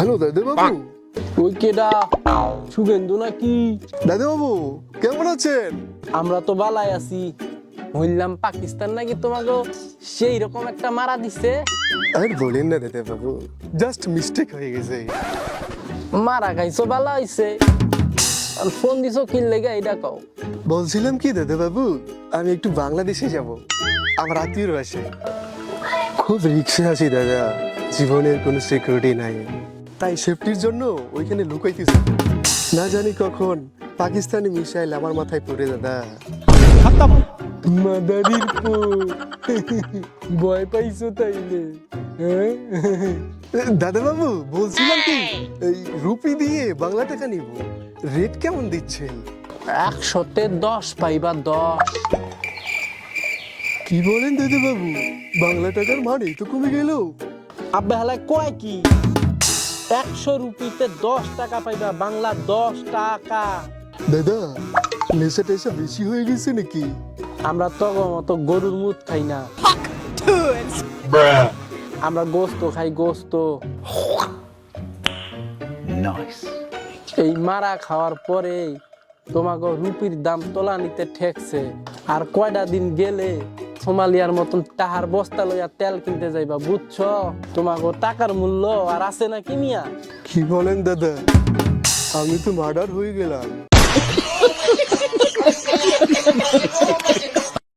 Hello দাদা বাবু। ওই কেডা সুগেন্দু নাকি? দাদা বাবু কেমন আছেন? আমরা তো বালাই আছি। বললাম পাকিস্তান নাকি তোমাকে সেই রকম একটা মারা দিছে। আর বলেন না দাদা বাবু, জাস্ট মিস্টেক হয়ে গেছে। মারা খাইছো বালা হইছে, আর ফোন দিছো কি লেগে এটা কও। বলছিলাম কি দাদা বাবু, আমি একটু বাংলাদেশে যাব, আমার আত্মীয়র বাসায়। খুব রিক্সে আছি দাদা, জীবনের কোনো সিকিউরিটি নাই, তাই সেফটির জন্য ওইখানে লুকাইতেছি। না জানি কখন পাকিস্তানি মিসাইল আমার মাথায় পড়ে দাদা। মাদারির পো ভয় পাইছো তাইলে? হ্যাঁ? দাদা বাবু বলছিলাম কি, এই রুপি দিয়ে বাংলা টাকা নিব, রেট কেমন দিচ্ছেন? 100-তে 10 পাইবা 10। কি বলেন দাদা বাবু, বাংলা টাকার মানে তো কমে গেল। আব্বা হালাই কয় কি? 100 রুপিতে 10 টাকা পাইবা, বাংলা 10 টাকা। দাদা নেশা টেশা বেশি হয়ে গেছে নাকি? আমরা তো মতো গরুর মুত খাই না, আমরা গোস্ত খাই, গোস্ত। এই মারা খাওয়ার পরে তোমাকে রুপির দাম তোলা নিতে ঠেকছে। আর কয়টা দিন গেলে সোমালিয়ার মতন টাহার বস্তা লইয়া তেল কিনতে যাইবা, বুঝছো? তোমাকে টাকার মূল্য আর আছে না কি মিয়া? কি বলেন দাদা, আমি তো মার্ডার হয়ে গেলাম।